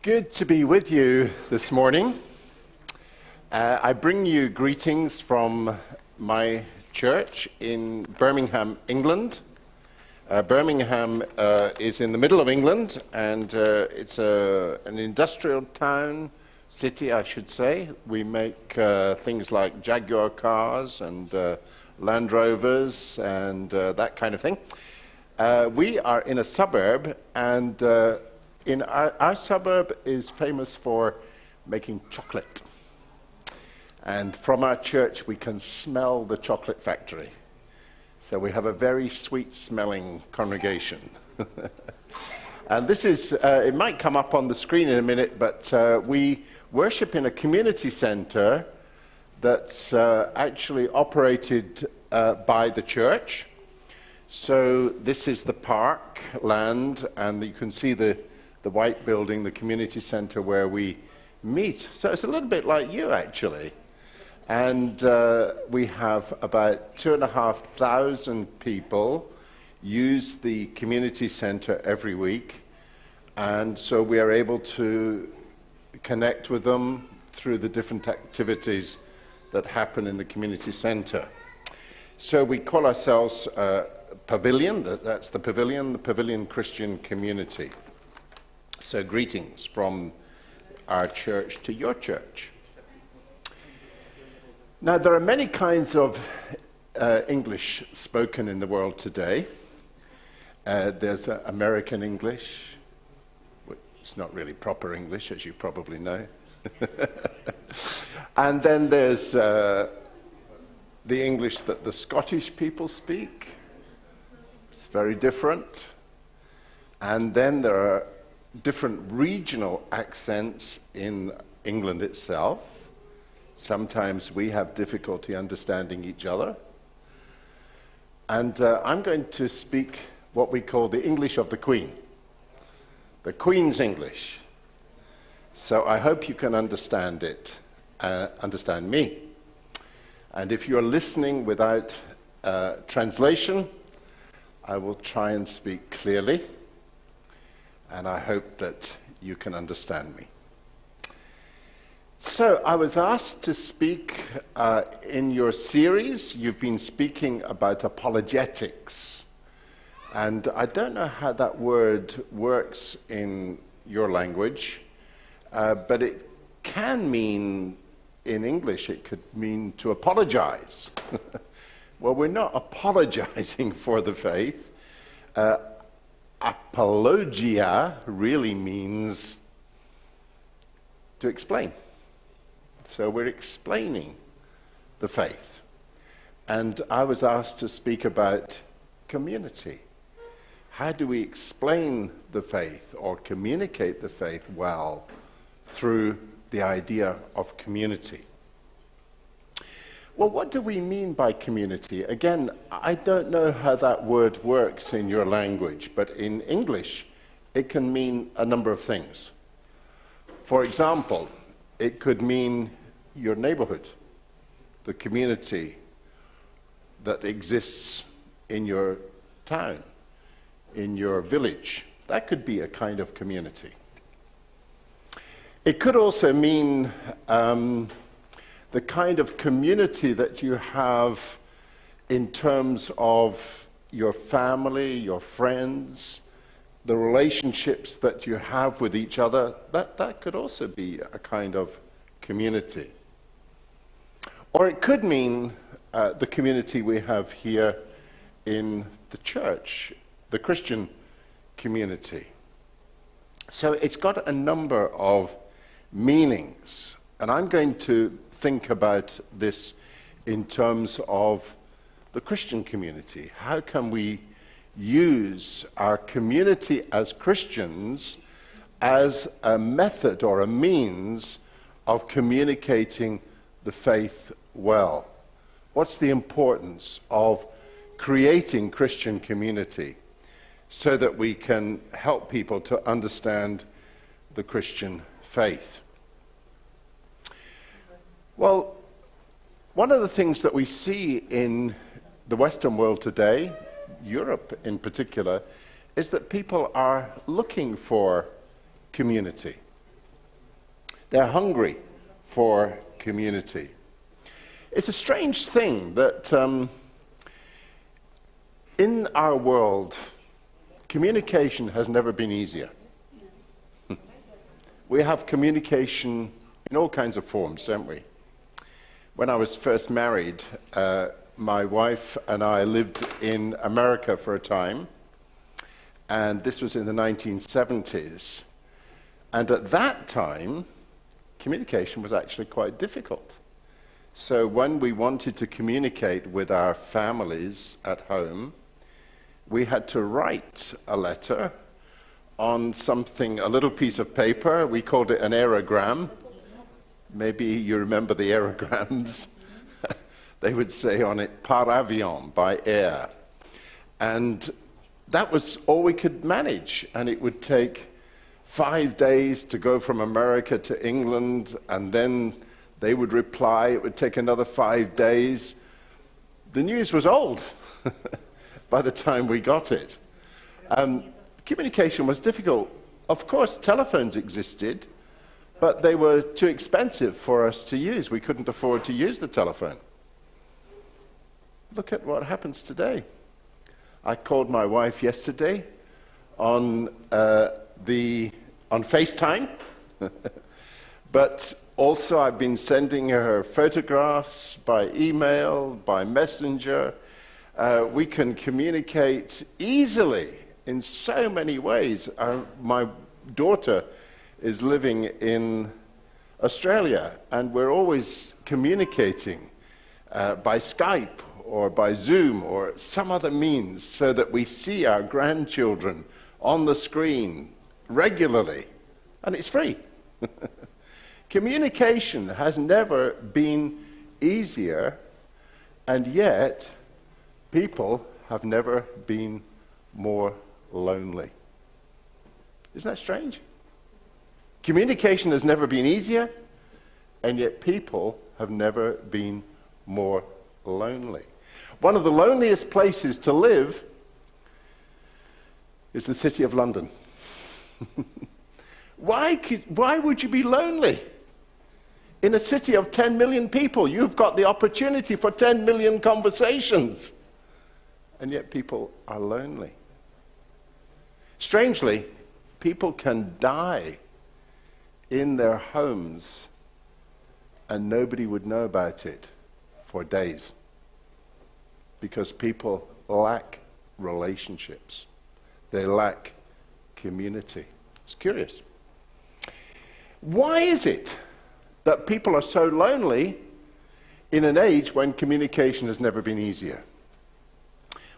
Good to be with you this morning. I bring you greetings from my church in Birmingham, England. Birmingham is in the middle of England, and it's an industrial town, city I should say. We make things like Jaguar cars and Land Rovers and that kind of thing. We are in a suburb, and in our suburb is famous for making chocolate. And from our church, we can smell the chocolate factory. So we have a very sweet-smelling congregation. And this is, it might come up on the screen in a minute, but we worship in a community center that's actually operated by the church. So this is the park land, and you can see the white building, the community center where we meet. So it's a little bit like you, actually. And we have about 2,500 people use the community center every week. And so we are able to connect with them through the different activities that happen in the community center. So we call ourselves Pavilion, that's the Pavilion Christian Community. So greetings from our church to your church. Now, there are many kinds of English spoken in the world today. There's American English, which is not really proper English, as you probably know. And then there's the English that the Scottish people speak. It's very different. And then there are different regional accents in England itself. Sometimes we have difficulty understanding each other. And I'm going to speak what we call the English of the Queen, the Queen's English. So I hope you can understand it, understand me. And if you're listening without translation, I will try and speak clearly. And I hope that you can understand me. So I was asked to speak in your series. You've been speaking about apologetics. And I don't know how that word works in your language, but it can mean, in English, it could mean to apologize. Well, we're not apologizing for the faith. Apologia really means to explain. So we're explaining the faith. And I was asked to speak about community. How do we explain the faith or communicate the faith well through the idea of community? Well, what do we mean by community? Again, I don't know how that word works in your language, but in English, it can mean a number of things. For example, it could mean your neighborhood, the community that exists in your town, in your village. That could be a kind of community. It could also mean the kind of community that you have in terms of your family, your friends, the relationships that you have with each other. That could also be a kind of community. Or it could mean the community we have here in the church, the Christian community. So it's got a number of meanings, and I'm going to think about this in terms of the Christian community. How can we use our community as Christians as a method or a means of communicating the faith well? What's the importance of creating Christian community so that we can help people to understand the Christian faith? Well, one of the things that we see in the Western world today, Europe in particular, is that people are looking for community. They're hungry for community. It's a strange thing that in our world, communication has never been easier. We have communication in all kinds of forms, don't we? When I was first married, my wife and I lived in America for a time, and this was in the 1970s. And at that time, communication was actually quite difficult. So when we wanted to communicate with our families at home, we had to write a letter on something, a little piece of paper. We called it an aerogram. Maybe you remember the aerograms. They would say on it, par avion, by air. And that was all we could manage. And it would take 5 days to go from America to England, and then they would reply. It would take another 5 days. The news was old by the time we got it. Communication was difficult. Of course, telephones existed, but they were too expensive for us to use. We couldn't afford to use the telephone. Look at what happens today. I called my wife yesterday on FaceTime, but also I've been sending her photographs by email, by messenger. We can communicate easily in so many ways. My daughter is living in Australia, and we're always communicating by Skype or by Zoom or some other means so that we see our grandchildren on the screen regularly, and it's free. Communication has never been easier, and yet people have never been more lonely. Isn't that strange? Communication has never been easier, and yet people have never been more lonely. One of the loneliest places to live is the City of London. Why would you be lonely? In a city of 10 million people, you've got the opportunity for 10 million conversations, and yet people are lonely. Strangely, people can die in their homes and nobody would know about it for days because people lack relationships. They lack community. It's curious. Why is it that people are so lonely in an age when communication has never been easier?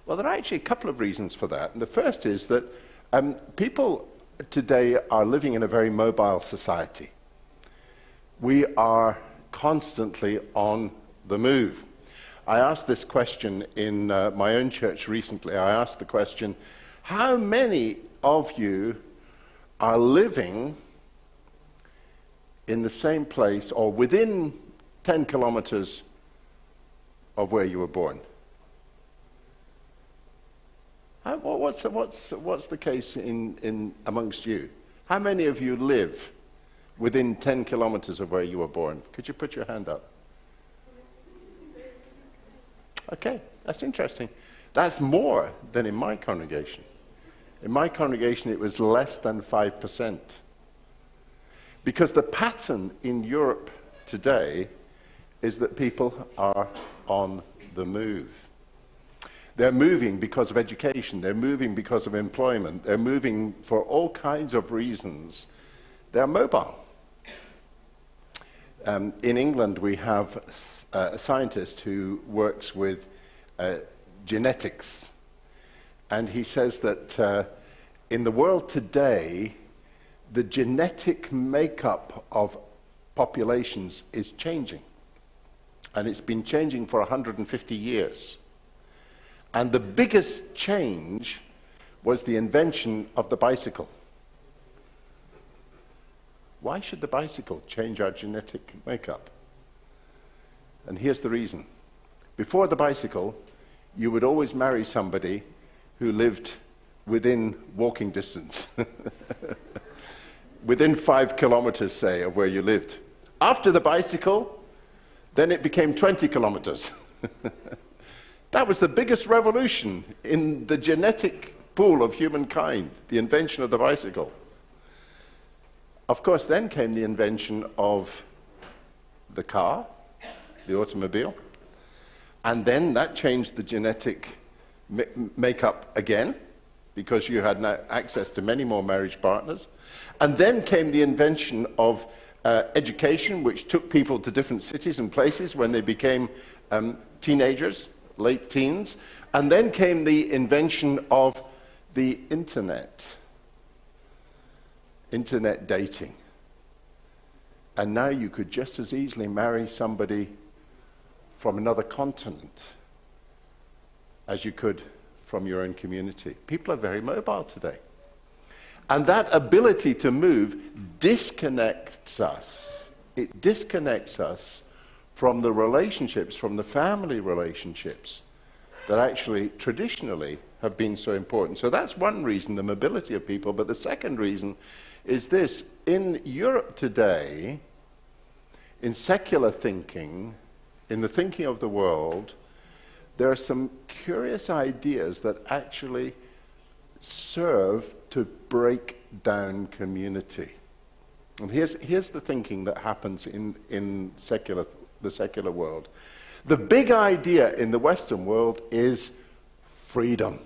Well, there are actually a couple of reasons for that. And the first is that people today are living in a very mobile society. We are constantly on the move. I asked this question in my own church recently. I asked the question, how many of you are living in the same place or within 10 kilometers of where you were born? What's the case amongst you? How many of you live within 10 kilometers of where you were born? Could you put your hand up? Okay, that's interesting. That's more than in my congregation. In my congregation, it was less than 5%. Because the pattern in Europe today is that people are on the move. They're moving because of education. They're moving because of employment. They're moving for all kinds of reasons. They're mobile. In England, we have a scientist who works with genetics. And he says that in the world today, the genetic makeup of populations is changing. And it's been changing for 150 years. And the biggest change was the invention of the bicycle. Why should the bicycle change our genetic makeup? And here's the reason. Before the bicycle, you would always marry somebody who lived within walking distance. within 5 kilometers, say, of where you lived. After the bicycle, then it became 20 kilometers. That was the biggest revolution in the genetic pool of humankind, the invention of the bicycle. Of course, then came the invention of the car, the automobile, and then that changed the genetic makeup again, because you had now access to many more marriage partners. And then came the invention of education, which took people to different cities and places when they became teenagers, late teens. And then came the invention of the internet dating. And now you could just as easily marry somebody from another continent as you could from your own community. People are very mobile today. And that ability to move disconnects us. It disconnects us from the relationships, from the family relationships that actually traditionally have been so important. So that's one reason, the mobility of people. But the second reason is this. In Europe today, in secular thinking, in the thinking of the world, there are some curious ideas that actually serve to break down community. And here's the thinking that happens in the secular world. The big idea in the Western world is freedom.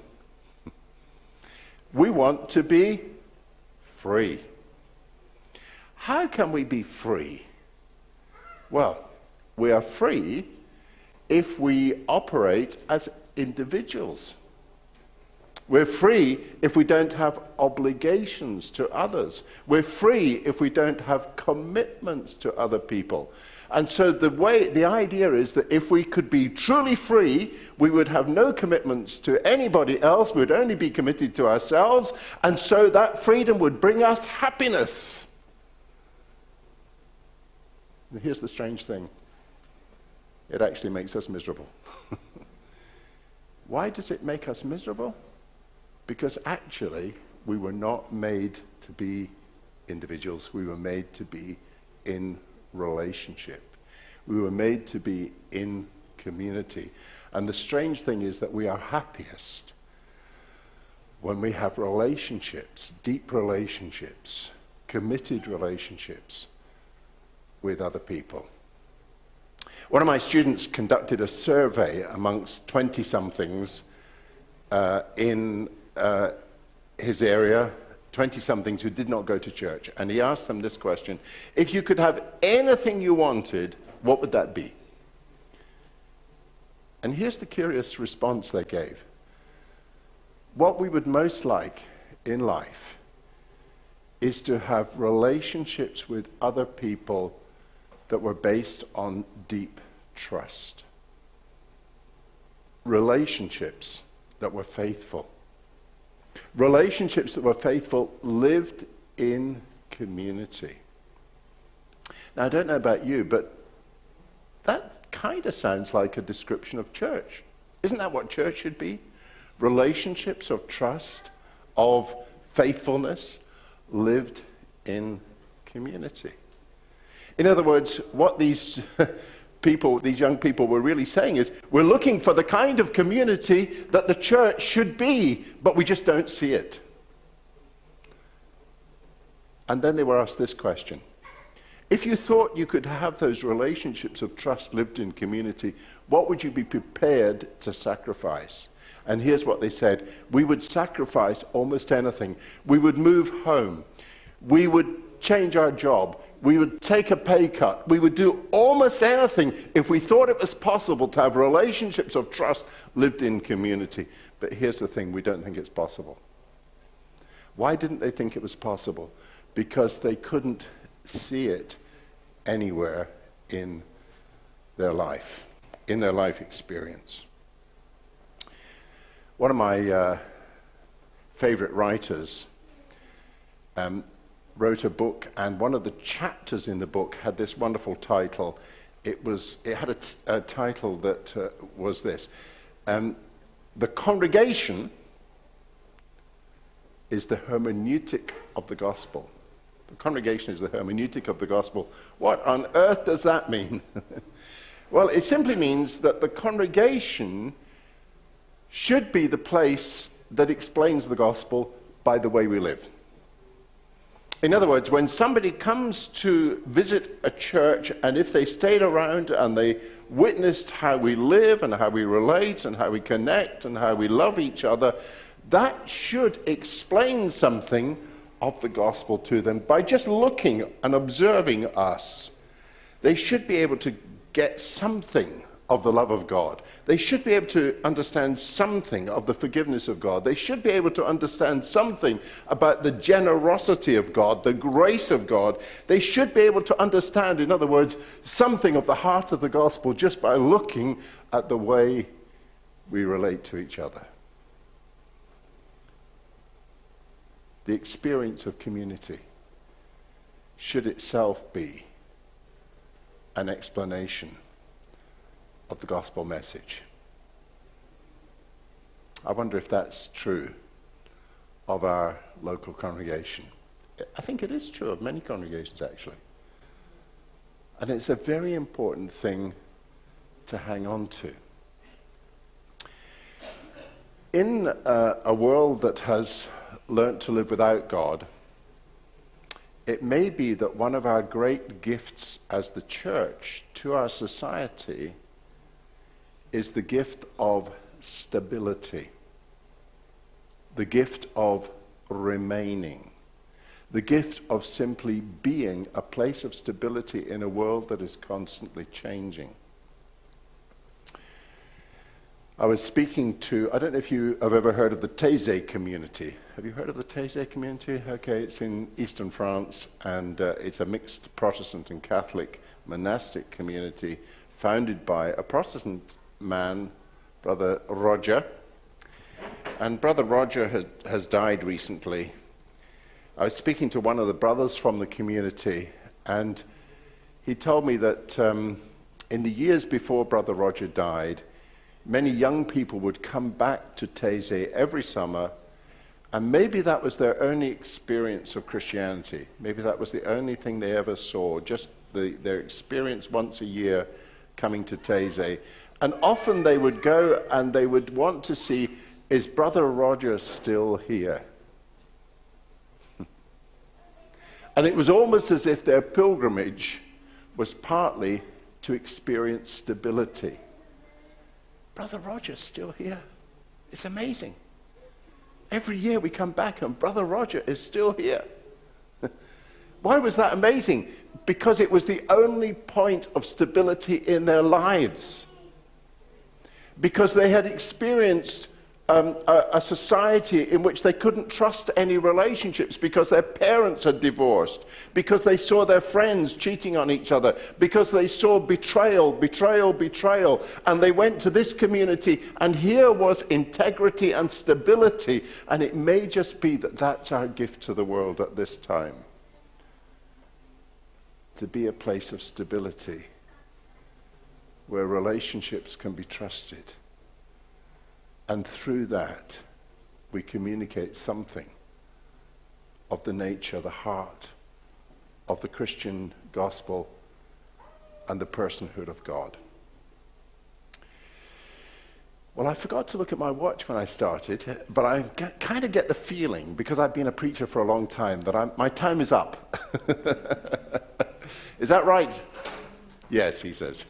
We want to be free. How can we be free? Well, we are free if we operate as individuals. We're free if we don't have obligations to others. We're free if we don't have commitments to other people. And so the idea is that if we could be truly free, we would have no commitments to anybody else. We'd only be committed to ourselves. And so that freedom would bring us happiness. And here's the strange thing. It actually makes us miserable. Why does it make us miserable? Because actually, we were not made to be individuals. We were made to be in relationship. We were made to be in community. And the strange thing is that we are happiest when we have relationships, deep relationships, committed relationships with other people. One of my students conducted a survey amongst 20-somethings in his area, 20-somethings who did not go to church. And he asked them this question: if you could have anything you wanted, what would that be? And here's the curious response they gave. What we would most like in life is to have relationships with other people that were based on deep trust. Relationships that were faithful. Relationships that were faithful lived in community. Now, I don't know about you, but that kind of sounds like a description of church. Isn't that what church should be? Relationships of trust, of faithfulness, lived in community. In other words, what these young people were really saying is, we're looking for the kind of community that the church should be, but we just don't see it. And then they were asked this question: if you thought you could have those relationships of trust lived in community, what would you be prepared to sacrifice? And here's what they said: we would sacrifice almost anything. We would move home. We would change our job. We would take a pay cut. We would do almost anything if we thought it was possible to have relationships of trust lived in community. But here's the thing: we don't think it's possible. Why didn't they think it was possible? Because they couldn't see it anywhere in their life experience. One of my favorite writers wrote a book, and one of the chapters in the book had this wonderful title. It had a title that was this: the congregation is the hermeneutic of the gospel. The congregation is the hermeneutic of the gospel. What on earth does that mean? Well, it simply means that the congregation should be the place that explains the gospel by the way we live. In other words, when somebody comes to visit a church, and if they stayed around and they witnessed how we live and how we relate and how we connect and how we love each other, that should explain something of the gospel to them. By just looking and observing us, they should be able to get something of the love of God. They should be able to understand something of the forgiveness of God. They should be able to understand something about the generosity of God, the grace of God. They should be able to understand, in other words, something of the heart of the gospel just by looking at the way we relate to each other. The experience of community should itself be an explanation of the gospel message. I wonder if that's true of our local congregation. I think it is true of many congregations, actually. And it's a very important thing to hang on to. In a world that has learnt to live without God, it may be that one of our great gifts as the church to our society is the gift of stability, the gift of remaining, the gift of simply being a place of stability in a world that is constantly changing. I was speaking to, I don't know if you have ever heard of the Taizé community. Have you heard of the Taizé community? Okay, it's in eastern France, and it's a mixed Protestant and Catholic monastic community founded by a Protestant man, Brother Roger. And Brother Roger has died recently. I was speaking to one of the brothers from the community, and he told me that in the years before Brother Roger died, many young people would come back to Taizé every summer, and maybe that was their only experience of Christianity. Maybe that was the only thing they ever saw, just their experience once a year coming to Taizé. And often they would go and they would want to see, is Brother Roger still here? And it was almost as if their pilgrimage was partly to experience stability. Brother Roger's still here. It's amazing. Every year we come back and Brother Roger is still here. Why was that amazing? Because it was the only point of stability in their lives. Because they had experienced a society in which they couldn't trust any relationships because their parents had divorced, because they saw their friends cheating on each other, because they saw betrayal, and they went to this community, and here was integrity and stability, and it may just be that that's our gift to the world at this time. To be a place of stability where relationships can be trusted. And through that, we communicate something of the nature, the heart of the Christian gospel and the personhood of God. Well, I forgot to look at my watch when I started, but I kind of get the feeling, because I've been a preacher for a long time, that my time is up. Is that right? Yes, he says.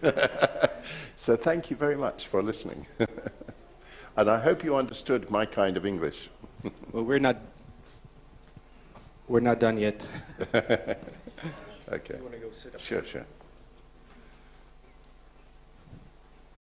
So thank you very much for listening. And I hope you understood my kind of English. Well, we're not done yet. Okay. You want to go sit up? Sure.